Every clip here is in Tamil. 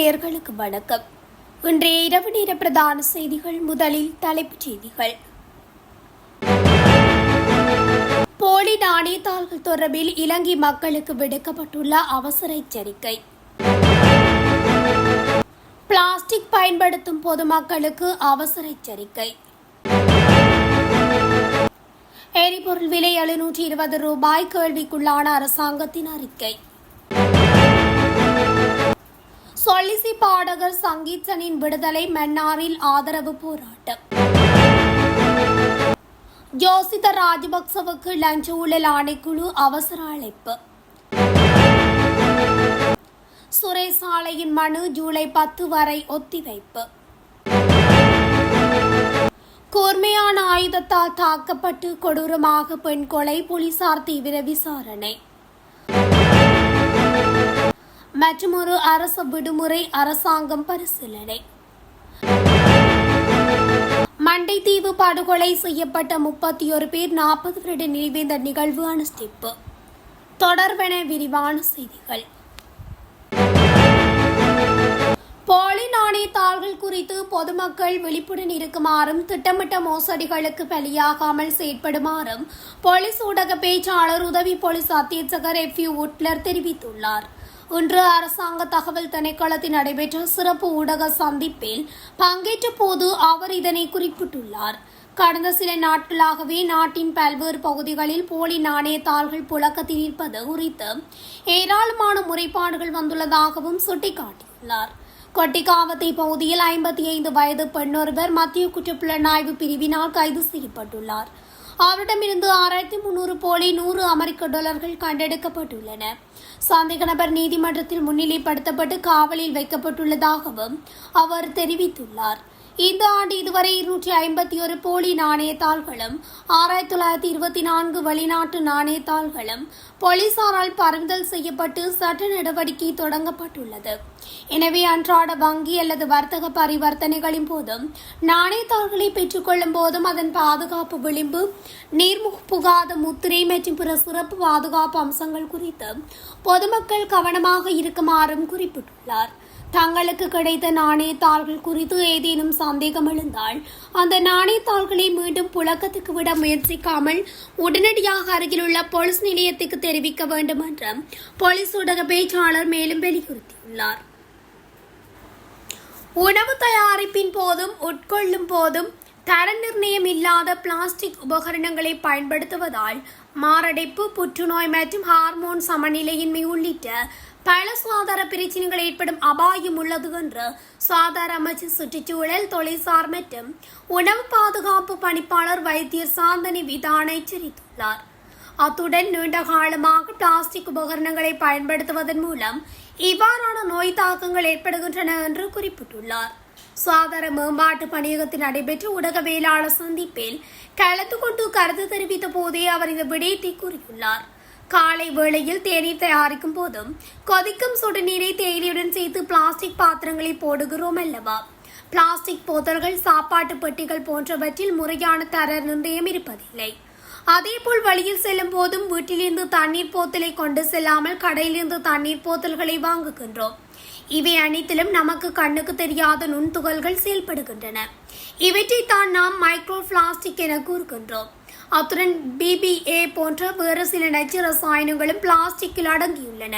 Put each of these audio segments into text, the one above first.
நேயர்களுக்கு வணக்கம். இன்றைய இரவு நேர பிரதான செய்திகள். முதலில் தலைப்புச் செய்திகள். போலி நாணயத்தாள்கள் தொடர்பில் இலங்கை மக்களுக்கு விடுக்கப்பட்டுள்ள அவசர எச்சரிக்கை. பிளாஸ்டிக் பயன்படுத்தும் பொதுமக்களுக்கு அவசர எச்சரிக்கை. எரிபொருள் விலை 720 ரூபாய் கேள்விக்குள்ளான அரசாங்கத்தின் அறிக்கை. சொலிசி பாடகர் சங்கீத்சனின் விடுதலை, மன்னாரில் ஆதரவு போராட்டம். ஜோசித ராஜபக்சவுக்கு லஞ்ச ஊழல் ஆணைக்குழு அவசர அழைப்பு. சுரேஷ் ஆலையின் மனு ஜூலை 10 வரை ஒத்திவைப்பு. கூர்மையான ஆயுதத்தால் தாக்கப்பட்டு கொடூரமாக பெண் கொலை, போலீசார் தீவிர விசாரணை. மற்றொரு அரசு விடுமுறை, அரசாங்கம் பரிசீலனை. மண்டைத்தீவு படுகொலை செய்யப்பட்ட 31 பேர் 40 வருட நினைவேந்த நிகழ்வு அனுஷ்டிப்பு. தொடர்பென விரிவான செய்திகள். போலி நாணயத்தாள்கள் குறித்து பொதுமக்கள் விழிப்புடன் இருக்குமாறும் திட்டமிட்ட மோசடிகளுக்கு பலியாகாமல் செயற்படுமாறும் போலீஸ் ஊடக பேச்சாளர் உதவி போலீஸ் அத்தியட்சகர் எஃப்யூ உட்லர் தெரிவித்துள்ளார். இன்று அரசாங்க தகவல் திணைக்களத்தில் நடைபெற்ற சிறப்பு ஊடக சந்திப்பில் பங்கேற்ற போது அவர் இதனை குறிப்பிட்டுள்ளார். கடந்த சில நாட்களாகவே நாட்டின் பல்வேறு பகுதிகளில் போலி நாணயத்தாள்கள் புழக்கத்தில் இருப்பது குறித்து ஏராளமான முறைப்பாடுகள் வந்துள்ளதாகவும் சுட்டிக்காட்டியுள்ளார். கொட்டிக்காவத்தை பகுதியில் 55 வயது பெண்ணொருவர் மத்திய குற்றப்புலனாய்வு பிரிவினால் கைது செய்யப்பட்டுள்ளார். அவரிடமிருந்து 6300 போலி $100 அமெரிக்க கண்டெடுக்கப்பட்டுள்ளன. சந்தேக நபர் நீதிமன்றத்தில் முன்னிலைப்படுத்தப்பட்டு காவலில் வைக்கப்பட்டுள்ளதாகவும் அவர் தெரிவித்துள்ளார். இந்த ஆண்டு இதுவரை 251 போலி நாணயத்தாள்களும் 6924 வெளிநாட்டு நாணயத்தாள்களும் போலீசாரால் பறிமுதல் செய்யப்பட்டு சட்ட நடவடிக்கை தொடங்கப்பட்டுள்ளது. எனவே அன்றாட வங்கி அல்லது வர்த்தக பரிவர்த்தனைகளின் போதும் நாணயத்தாள்களை பெற்றுக்கொள்ளும் போதும் அதன் பாதுகாப்பு விளிம்பு, நீர்புகாத முத்திரை மற்றும் பிற சிறப்பு பாதுகாப்பு அம்சங்கள் குறித்து பொதுமக்கள் கவனமாக இருக்குமாறும் குறிப்பிட்டுள்ளார். தங்களுக்கு கிடைத்த நாணயத்தாள்கள் குறித்து ஏதேனும் சந்தேகம் எழுந்தால் அந்த நாணயத்தாள்களை மீண்டும் புழக்கத்துக்கு விட முயற்சிக்காமல் உடனடியாக அருகிலுள்ள போலீஸ் நிலையத்துக்கு தெரிவிக்க வேண்டும் என்றும் போலீஸ் ஊடக பேச்சாளர் மேலும் வலியுறுத்தியுள்ளார். உணவு தயாரிப்பின் போதும் உட்கொள்ளும் போதும் தர நிர்ணயம் இல்லாத பிளாஸ்டிக் உபகரணங்களை பயன்படுத்துவதால் மாரடைப்பு, புற்றுநோய் மற்றும் ஹார்மோன் சமநிலையின்மை உள்ளிட்ட பல சுகாதார பிரச்சினைகள் ஏற்படும் அபாயம் உள்ளது என்று சுகாதார அமைச்சர், சுற்றுச்சூழல், தொழில்சார் மற்றும் உணவு பாதுகாப்பு பணிப்பாளர் வைத்தியர் சாந்தனி விதான எச்சரித்துள்ளார். அத்துடன் நீண்ட காலமாக பிளாஸ்டிக் உபகரணங்களை பயன்படுத்துவதன் மூலம் இவ்வாறான நோய் தாக்கங்கள் ஏற்படுகின்றன என்று குறிப்பிட்டுள்ளார். சுகாதார மேம்பாட்டு பணியகத்தில் நடைபெற்ற ஊடகவியலாளர் சந்திப்பில் கலந்து கொண்டு கருத்து தெரிவித்த போதே அவர் இந்த விடயத்தை கூறியுள்ளார். காலை வேளையில் தேநீர் தயாரிக்கும் போதும் கொதிக்கும் சுடுநீரை தேயிலையுடன் சேர்த்து பிளாஸ்டிக் பாத்திரங்களை போடுகிறோம் அல்லவா? பிளாஸ்டிக் போத்தல்கள், சாப்பாட்டு பெட்டிகள் போன்றவற்றில் முறையான தர நிர்ணயம் இருப்பதில்லை. அதேபோல் வழியில் செல்லும் போதும் வீட்டிலிருந்து தண்ணீர் போத்தலை கொண்டு செல்லாமல் கடையிலிருந்து தண்ணீர் போத்தல்களை வாங்குகின்றோம். இவை அனைத்திலும் நமக்கு கண்ணுக்கு தெரியாத நுண்துகள்கள் செயல்படுகின்றன. இவற்றைத்தான் நாம் மைக்ரோ பிளாஸ்டிக் என கூறுகின்றோம். அத்துடன் BPA போன்ற வேறு சில நச்சு ரசாயனங்களும் பிளாஸ்டிக்கில் அடங்கியுள்ளன.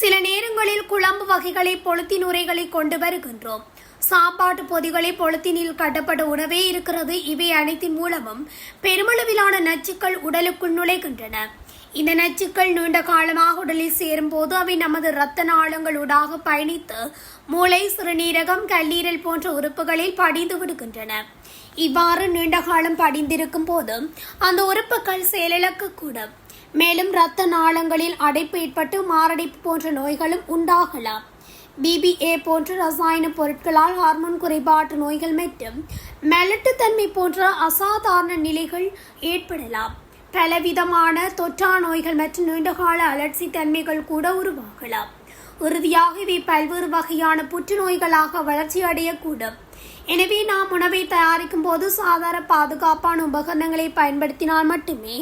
சில நேரங்களில் குழம்பு வகைகளை பொலித்தீன் உரைகளை கொண்டு வருகின்றோம். சாப்பாட்டு பொதிகளை பொலித்தீனில் கட்டப்பட்ட உணவே இருக்கிறது. இவை அனைத்தின் மூலமும் பெருமளவிலான நச்சுக்கள் உடலுக்குள் நுழைகின்றன. இந்த நச்சுக்கள் நீண்ட காலமாக உடலில் சேரும் போது அவை நமது இரத்த நாளங்களூடாக பயணித்து மூளை, சிறுநீரகம், கல்லீரல் போன்ற உறுப்புகளில் படிந்து விடுகின்றன. இவ்வாறு நீண்ட காலம் படிந்திருக்கும் போது அந்த உறுப்புகள் செயலிழக்கக்கூடும். மேலும் இரத்த நாளங்களில் அடைப்பு ஏற்பட்டு மாரடைப்பு போன்ற நோய்களும் உண்டாகலாம். BPA போன்ற ரசாயன பொருட்களால் ஹார்மோன் குறைபாட்டு நோய்கள் மற்றும் மெலட்டுத்தன்மை போன்ற அசாதாரண நிலைகள் ஏற்படலாம். பலவிதமான தொற்றா நோய்கள் மற்றும் நீண்டகால அலர்ச்சி தன்மைகள் கூட உருவாகலாம். இறுதியாக இவை பல்வேறு வகையான புற்றுநோய்களாக வளர்ச்சி அடையக்கூடும். எனவே நாம் உணவை தயாரிக்கும் போது சாதாரண பாதுகாப்பான உபகரணங்களை பயன்படுத்தினால் மட்டுமே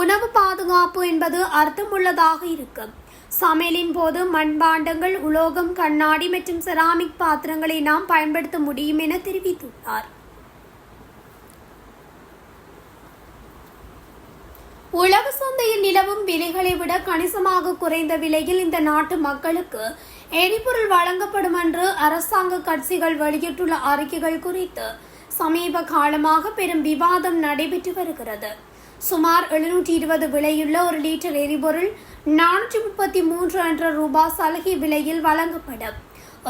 உணவு பாதுகாப்பு என்பது அர்த்தமுள்ளதாக இருக்கும். சமையலின் போது மண்பாண்டங்கள், உலோகம், கண்ணாடி மற்றும் செராமிக் பாத்திரங்களை நாம் பயன்படுத்த முடியும் என தெரிவித்துள்ளார். உலக சந்தையில் நிலவும் விலைகளை விட கணிசமாக குறைந்த விலையில் இந்த நாட்டு மக்களுக்கு எரிபொருள் வழங்கப்படும் என்று அரசாங்க கட்சிகள் வெளியிட்டுள்ள அறிக்கைகள் குறித்து சமீப காலமாக பெரும் விவாதம் நடைபெற்று வருகிறது. சுமார் 720 விலையுள்ள ஒரு லிட்டர் எரிபொருள் 433 என்ற ரூபாய் சலுகை விலையில் வழங்கப்படும்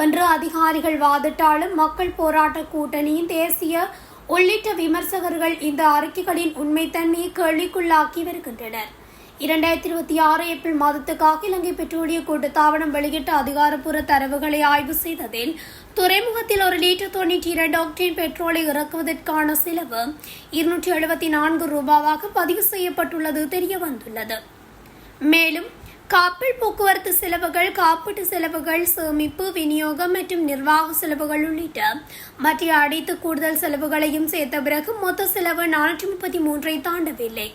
என்று அதிகாரிகள் வாதிட்டாலும் மக்கள் போராட்ட கூட்டணியின் தேசிய உள்ளிட்ட விமர்சகர்கள் இந்த அறிக்கைகளின் உண்மைத்தன்மையை கேள்விக்குள்ளாக்கி வருகின்றனர். 2026 ஏப்ரல் மாதத்துக்காக இலங்கை பெட்ரோலிய கூட்டுத்தாபனம் வெளியிட்ட அதிகாரப்பூர்வ தரவுகளை ஆய்வு செய்ததில் துறைமுகத்தில் ஒரு லிட்டர் 92 ஆக்டேன் பெட்ரோலை இறக்குவதற்கான செலவு 274 ரூபாவாக பதிவு செய்யப்பட்டுள்ளது தெரியவந்துள்ளது. மேலும் கப்பல் போக்குவரத்து செலவுகள், காப்பீட்டு செலவுகள், சேமிப்பு, விநியோகம் மற்றும் நிர்வாக செலவுகள் உள்ளிட்ட மற்ற அனைத்து கூடுதல் செலவுகளையும் சேர்த்த பிறகு மொத்த செலவு 433 தாண்டவில்லை.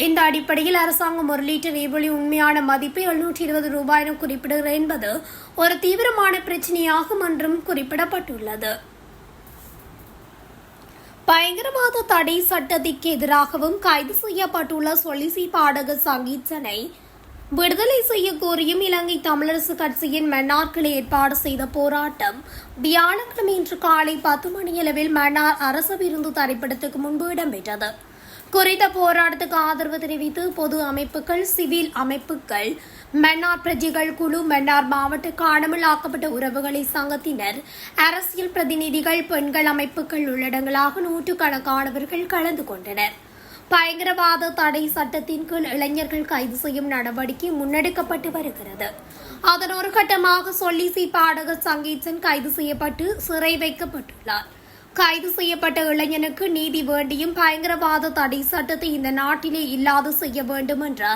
இந்த அடிப்படையில் அரசாங்கம் ஒரு லிட்டர் எரிபொருளி உண்மையான மதிப்பை 720 ரூபாய் என குறிப்பிடுகிறது என்பது ஒரு தீவிரமான பிரச்சனையாகும் என்றும் குறிப்பிடப்பட்டுள்ளது. பயங்கரவாத தடை சட்டத்திற்கு எதிராகவும் கைது செய்யப்பட்டுள்ள சொலிசி பாடகர் சங்கீதனை விடுதலை செய்ய கோரியும் இலங்கை தமிழரசு கட்சியின் மன்னார் கிளை ஏற்பாடு செய்த போராட்டம் வியாழக்கிழமை இன்று காலை 10 மணியளவில் மன்னார் அரசு விருந்து திரைப்படத்துக்கு முன்பு இடம்பெற்றது. குறித்த போராட்டத்துக்கு ஆதரவு தெரிவித்து பொது அமைப்புகள், சிவில் அமைப்புகள், மன்னார் பிரஜைகள் குழு, மன்னார் மாவட்ட காணாமலாக்கப்பட்ட உறவுகளை சங்கத்தினர், அரசியல் பிரதிநிதிகள், பெண்கள் அமைப்புகள் உள்ளடங்கலாக நூற்றுக்கணக்கானவர்கள் கலந்து கொண்டனர். பயங்கரவாத தடை சட்டத்தின் கீழ் இளைஞர்கள் கைது செய்யும் நடவடிக்கை முன்னெடுக்கப்பட்டு வருகிறது. அதன் ஒரு கட்டமாக சொலிசி பாடகர் சங்கீதன் கைது செய்யப்பட்டு சிறை வைக்கப்பட்டுள்ளார். கைது செய்யப்பட்ட இளைஞனுக்கு நீதி வேண்டியும் பயங்கரவாத தடை சட்டத்தை இந்த நாட்டிலே இல்லாது செய்ய வேண்டும் என்ற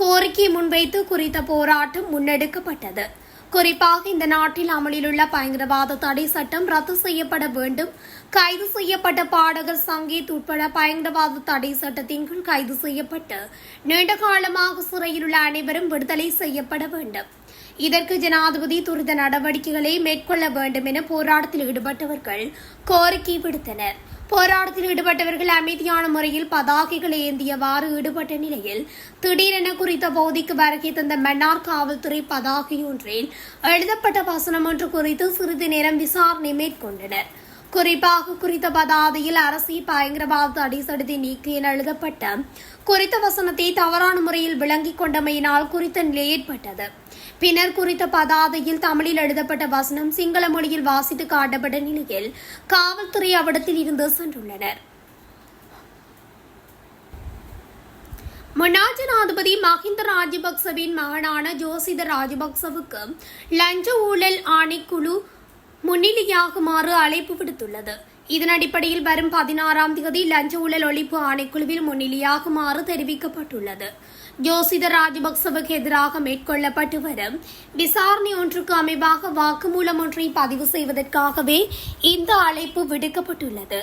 கோரிக்கை முன்வைத்து குறித்த போராட்டம் முன்னெடுக்கப்பட்டது. குறிப்பாக இந்த நாட்டில் அமலில் உள்ள பயங்கரவாத தடை சட்டம் ரத்து செய்யப்பட வேண்டும். கைது செய்யப்பட்ட பாடகர் சங்கீத் உட்பட பயங்கரவாத தடை சட்டத்தின் கீழ் கைது செய்யப்பட்டு நீண்ட காலமாக சிறையில் உள்ள அனைவரும் விடுதலை செய்யப்பட வேண்டும். இதற்கு ஜனாதிபதி துரித நடவடிக்கைகளை மேற்கொள்ள வேண்டும் என போராட்டத்தில் ஈடுபட்டவர்கள் கோரிக்கை விடுத்தனர். போராட்டத்தில் ஈடுபட்டவர்கள் அமைதியான முறையில் பதாகைகளை ஏந்தியவாறு ஈடுபட்ட நிலையில் திடீரென குறித்த பகுதிக்கு வருகை தந்த மன்னார் காவல்துறை பதாகையொன்றில் எழுதப்பட்ட வசனம் ஒன்று குறித்து சிறிது நேரம் விசாரணை மேற்கொண்டனர். குறிப்பாக குறித்த பதாதையில் அரசியல் பயங்கரவாத தடை சட்டத்தை நீக்கு என எழுதப்பட்ட குறித்த வசனத்தை தவறான முறையில் விளங்கிக் கொண்டமையினால் குறித்த நிலை ஏற்பட்டது. பின்னர் குறித்த பதாதையில் தமிழில் எழுதப்பட்ட வசனம் சிங்கள மொழியில் வாசித்து காட்டப்பட்ட நிலையில் காவல்துறை அவ்விடத்தில் இருந்து சென்றுள்ளனர். முன்னாள் ஜனாதிபதி மஹிந்த ராஜபக்சவின் மகனான ஜோசித ராஜபக்சவுக்கு லஞ்ச ஊழல் ஆணைக்குழு முன்னிலையாகுமாறு அழைப்பு விடுத்துள்ளது. இதன் அடிப்படையில் வரும் 16ஆம் தேதி லஞ்ச ஊழல் ஒழிப்பு ஆணைக்குழுவில் முன்னிலையாகுமாறு தெரிவிக்கப்பட்டுள்ளது. ஜோசித ராஜபக்சவுக்கு எதிராக மேற்கொள்ளப்பட்டு வரும் விசாரணை ஒன்றுக்கு அமைவாக வாக்குமூலம் ஒன்றை பதிவு செய்வதற்காகவே இந்த அழைப்பு விடுக்கப்பட்டுள்ளது.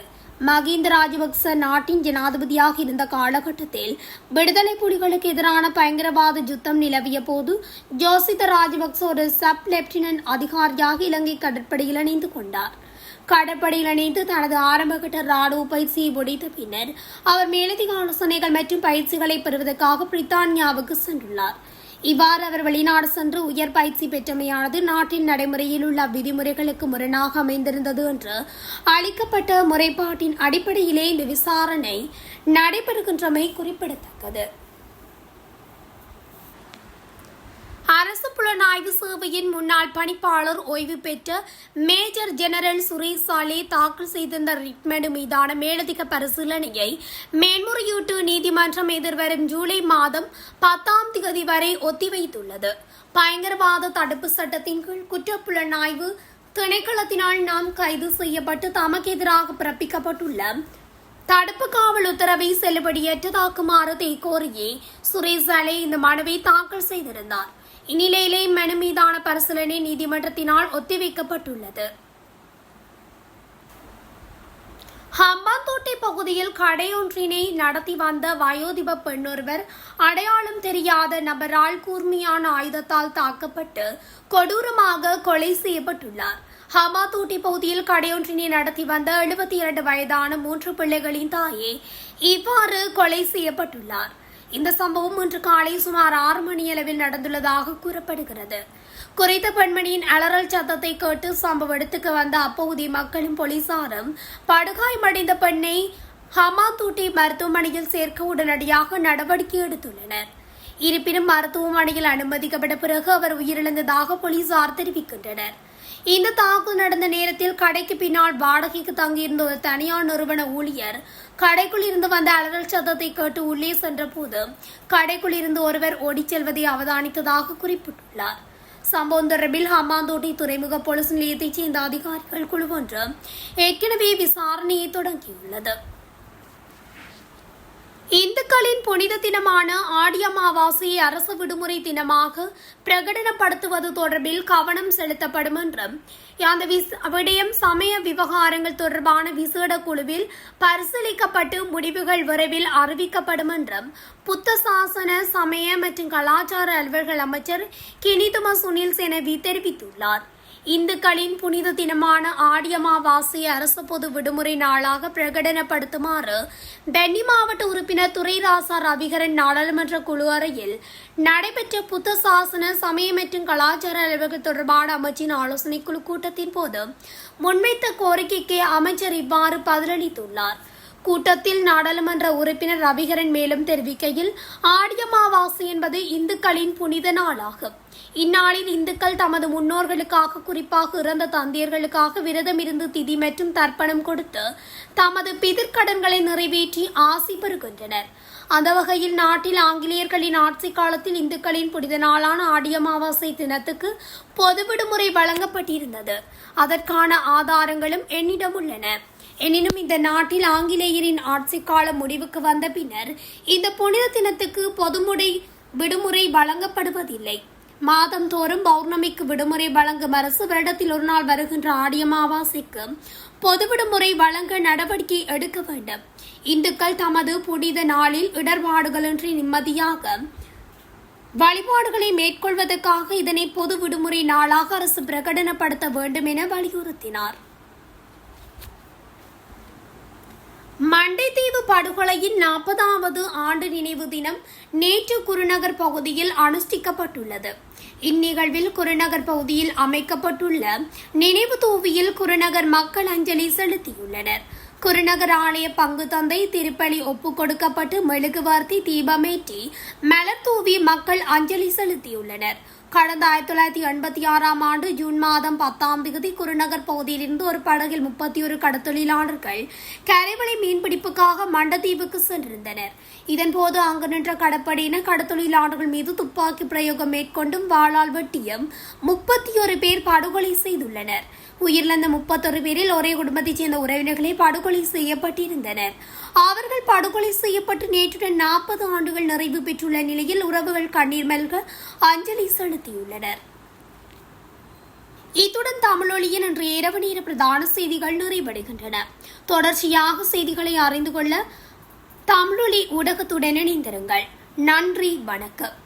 மஹிந்த ராஜபக்ச நாட்டின் ஜனாதிபதியாக இருந்த காலகட்டத்தில் விடுதலை புலிகளுக்கு எதிரான பயங்கரவாத யுத்தம் நிலவிய போது ஜோசித ராஜபக்ச ஒரு சப் லெப்டினன்ட் அதிகாரியாக இலங்கை கடற்படையில் இணைந்து கொண்டார். கடற்படையில் இணைந்து தனது ஆரம்பகட்ட ராணுவ பயிற்சியை முடித்த பின்னர் அவர் மேலதிக ஆலோசனைகள் மற்றும் பயிற்சிகளை பெறுவதற்காக பிரித்தானியாவுக்கு சென்றுள்ளார். இவ்வாறு அவர் வெளிநாடு சென்று உயர் பயிற்சி பெற்றமையானது நாட்டின் நடைமுறையில் உள்ள விதிமுறைகளுக்கு முரணாக அமைந்திருந்தது என்று அளிக்கப்பட்ட முறைப்பாட்டின் அடிப்படையிலே இந்த விசாரணை நடைபெறுகின்றமை குறிப்பிடத்தக்கது. அரசு புலனாய்வு சேவையின் முன்னாள் பணிப்பாளர் ஓய்வு பெற்ற மேஜர் ஜெனரல் சுரேஷ் சாலே தாக்கல் செய்திருந்த ரிட்மெடு மீதான மேலதிக பரிசீலனையை மேன்முறையீட்டு நீதிமன்றம் எதிர்வரும் ஜூலை மாதம் 10ஆம் தேதி வரை ஒத்திவைத்துள்ளது. பயங்கரவாத தடுப்பு சட்டத்தின் கீழ் குற்றப்புலனாய்வு திணைக்களத்தினால் நாம் கைது செய்யப்பட்டு தமக்கு எதிராக பிறப்பிக்கப்பட்டுள்ள தடுப்பு காவல் உத்தரவை செல்லுபடியற்றதாக்குமாறு கோரியே சுரேஷ் சாலே இந்த மனுவை தாக்கல் செய்திருந்தார். இந்நிலையிலே மனு மீதான பரிசீலனை நீதிமன்றத்தினால் ஒத்திவைக்கப்பட்டுள்ளது. ஹம்பாந்தோட்டை பகுதியில் கடையொன்றினை நடத்தி வந்த வயோதிப பெண்ணொருவர் அடையாளம் தெரியாத நபரால் கூர்மையான ஆயுதத்தால் தாக்கப்பட்டு கொடூரமாக கொலை செய்யப்பட்டுள்ளார். ஹம்பாந்தோட்டை பகுதியில் கடையொன்றினை நடத்தி வந்த 72 வயதான 3 பிள்ளைகளின் தாயே இவ்வாறு கொலை செய்யப்பட்டுள்ளார். இந்த சம்பவம் இன்று காலை சுமார் 6 மணியளவில் நடந்துள்ளதாக கூறப்படுகிறது. குறித்த பெண்மணியின் அலறல் சத்தத்தை கேட்டு சம்பவ இடத்துக்கு வந்த அப்பகுதி மக்களும் போலீசாரும் படுகாயமடைந்த பெண்ணை ஹம்பாந்தோட்டை மருத்துவமனையில் சேர்க்க உடனடியாக நடவடிக்கை எடுத்துள்ளனர். இருப்பினும் மருத்துவமனையில் அனுமதிக்கப்பட்ட பிறகு அவர் உயிரிழந்ததாக போலீசார் தெரிவிக்கின்றனர். இந்த தாக்குதல் நடந்த நேரத்தில் கடைக்கு பின்னால் வாடகைக்கு தங்கியிருந்த ஒரு தனியார் நிறுவன ஊழியர் கடைக்குள் இருந்து வந்த அலறல் சத்தத்தை கேட்டு உள்ளே சென்றபோது கடைக்குள் இருந்து ஒருவர் ஓடிச் செல்வதை அவதானித்ததாக குறிப்பிட்டுள்ளார். சம்பவம் தொடர்பில் ஹம்பாந்தோட்டை துறைமுக போலீஸ் நிலையத்தைச் சேர்ந்த அதிகாரிகள் குழு ஒன்று ஏற்கனவே விசாரணையை தொடங்கியுள்ளது. இந்துக்களின் புனித தினமான ஆடி அமாவாசையை அரசு விடுமுறை தினமாக பிரகடனப்படுத்துவது தொடர்பில் கவனம் செலுத்தப்படும் என்றும் அந்த விடயம் சமய விவகாரங்கள் தொடர்பான விசேட குழுவில் பரிசீலிக்கப்பட்டு முடிவுகள் விரைவில் அறிவிக்கப்படும் என்றும் புத்த சாசன சமய மற்றும் கலாச்சார அலுவல்கள் அமைச்சர் கினிதும சுனில் செனவி தெரிவித்துள்ளார். இந்துக்களின் புனித தினமான ஆடி அமாவாசையை அரசு பொது விடுமுறை நாளாக பிரகடனப்படுத்துமாறு பென்னி மாவட்ட உறுப்பினர் துரைராசா ரவிகரன் நாடாளுமன்ற குழு அறையில் நடைபெற்ற புத்த சாசன சமய மற்றும் கலாச்சார அலுவல்கள் தொடர்பான அமைச்சின் ஆலோசனைக்குழு கூட்டத்தின் போது முன்வைத்த கோரிக்கைக்கு அமைச்சர் இவ்வாறு பதிலளித்துள்ளார். கூட்டத்தில் நாடாளுமன்ற உறுப்பினர் ரவிகரன் மேலும் தெரிவிக்கையில் ஆடி அமாவாசை என்பது இந்துக்களின் புனித நாளாகும். இந்நாளில் இந்துக்கள் தமது முன்னோர்களுக்காக, குறிப்பாக இறந்த தந்தையர்களுக்காக விரதம் இருந்து திதி மற்றும் தர்ப்பணம் கொடுத்து தமது பிதிர்க்கடன்களை நிறைவேற்றி ஆசி பெறுகின்றனர். அந்த வகையில் நாட்டில் ஆங்கிலேயர்களின் ஆட்சி காலத்தில் இந்துக்களின் புனித நாளான ஆடி அமாவாசை தினத்துக்கு பொது விடுமுறை வழங்கப்பட்டிருந்தது. அதற்கான ஆதாரங்களும் என்னிடம் உள்ளன. எனினும் இந்த நாட்டில் ஆங்கிலேயரின் ஆட்சி காலம் முடிவுக்கு வந்த பின்னர் இந்த புனித தினத்துக்கு பொதுமுறை விடுமுறை வழங்கப்படுவதில்லை. மாதந்தோறும் பௌர்ணமிக்கு விடுமுறை வழங்கும் அரசு வருடத்தில் ஒரு நாள் வருகின்ற ஆடி அமாவாசைக்கு பொது விடுமுறை வழங்க நடவடிக்கை எடுக்க வேண்டும். இந்துக்கள் தமது புனித நாளில் இடர்பாடுகளின்றி நிம்மதியாக வழிபாடுகளை மேற்கொள்வதற்காக இதனை பொது விடுமுறை நாளாக அரசு பிரகடனப்படுத்த வேண்டும் என வலியுறுத்தினார். மண்டைத்தீவு படுகொலையின் 40வது ஆண்டு நினைவு தினம் நேற்று குருநகர் பகுதியில் அனுஷ்டிக்கப்பட்டுள்ளது. இந்நிகழ்வில் குருநகர் பகுதியில் அமைக்கப்பட்டுள்ள நினைவு தூவியில் குருநகர் மக்கள் அஞ்சலி செலுத்தியுள்ளனர். குருநகர் ஆலய பங்கு தந்தை திருப்பலி ஒப்புக் கொடுக்கப்பட்டு மெழுகுவர்த்தி தீபமேற்றி மலர் தூவி மக்கள் அஞ்சலி செலுத்தியுள்ளனர். கடந்த 1986ஆம் ஆண்டு ஜூன் மாதம் 10ஆம் தேதி குருநகர் பகுதியிலிருந்து ஒரு படகில் 31 கடத்தொழிலாளர்கள் கரைவலை மீன்பிடிப்புக்காக மண்டத்தீவுக்கு சென்றிருந்தனர். இதன்போது அங்கு நின்ற கடற்படையினர் கடத்தொழிலாளர்கள் மீது துப்பாக்கி பிரயோகம் மேற்கொண்டும் வாளால் வெட்டியும் 31 பேர் படுகொலை செய்துள்ளனர். உயிரிழந்த 31 பேரில் ஒரே குடும்பத்தைச் சேர்ந்த உறவினர்களே படுகொலை செய்யப்பட்டிருந்தனர். அவர்கள் படுகொலை செய்யப்பட்டு நேற்றுடன் 40 ஆண்டுகள் நிறைவு பெற்றுள்ள நிலையில் உறவுகள் கண்ணீர் மல்க அஞ்சலி செலுத்தியுள்ளனர். இத்துடன் தமிழொலியின் இன்று இரவு நேர பிரதான செய்திகள் நிறைவடைகின்றன. தொடர்ச்சியாக செய்திகளை அறிந்து கொள்ள தமிழொலி ஊடகத்துடன் இணைந்திருங்கள். நன்றி, வணக்கம்.